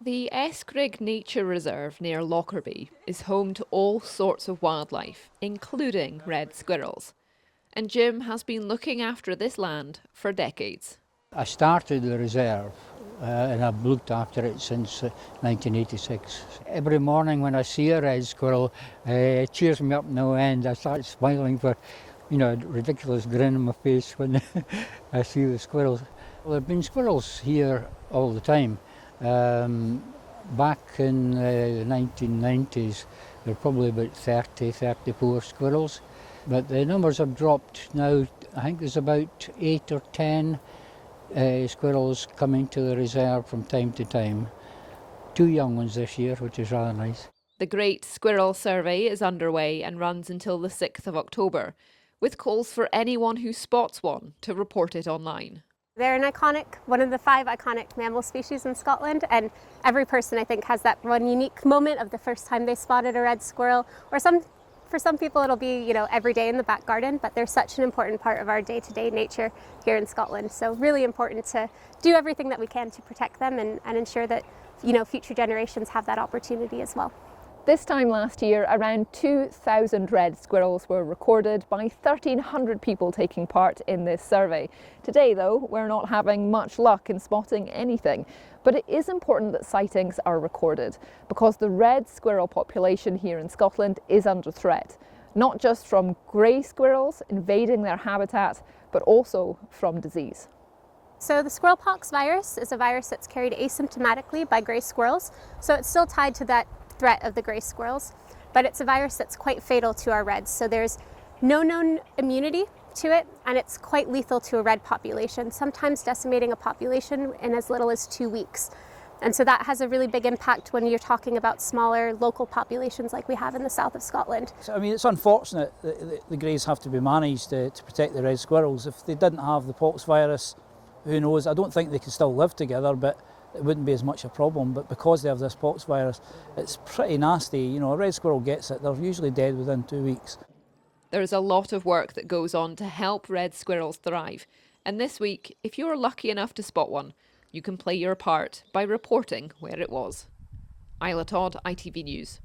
The Escrig Nature Reserve near Lockerbie is home to all sorts of wildlife, including red squirrels. And Jim has been looking after this land for decades. I started the reserve and I've looked after it since 1986. Every morning when I see a red squirrel, it cheers me up no end. I start smiling for, a ridiculous grin on my face when I see the squirrels. Well, there have been squirrels here all the time. Back in the 1990s, there were probably about 34 squirrels. But the numbers have dropped now. I think there's about 8 or 10 squirrels coming to the reserve from time to time. 2 young ones this year, which is rather nice. The Great Squirrel Survey is underway and runs until the 6th of October, with calls for anyone who spots one to report it online. They're one of the 5 iconic mammal species in Scotland, and every person, I think, has that one unique moment of the first time they spotted a red squirrel, or for some people it'll be, every day in the back garden, but they're such an important part of our day-to-day nature here in Scotland. So really important to do everything that we can to protect them and ensure that, future generations have that opportunity as well. This time last year, around 2,000 red squirrels were recorded by 1,300 people taking part in this survey. Today, though, we're not having much luck in spotting anything. But it is important that sightings are recorded because the red squirrel population here in Scotland is under threat, not just from grey squirrels invading their habitat, but also from disease. So the squirrelpox virus is a virus that's carried asymptomatically by grey squirrels, so it's still tied to that threat of the grey squirrels, but it's a virus that's quite fatal to our reds. So there's no known immunity to it, and it's quite lethal to a red population, sometimes decimating a population in as little as 2 weeks. And so that has a really big impact when you're talking about smaller local populations like we have in the south of Scotland. So, it's unfortunate that the greys have to be managed to protect the red squirrels. If they didn't have the pox virus, who knows? I don't think they could still live together, but it wouldn't be as much a problem. But because they have this pox virus, it's pretty nasty. A red squirrel gets it, they're usually dead within 2 weeks. There is a lot of work that goes on to help red squirrels thrive. And this week, if you're lucky enough to spot one, you can play your part by reporting where it was. Isla Todd, ITV News.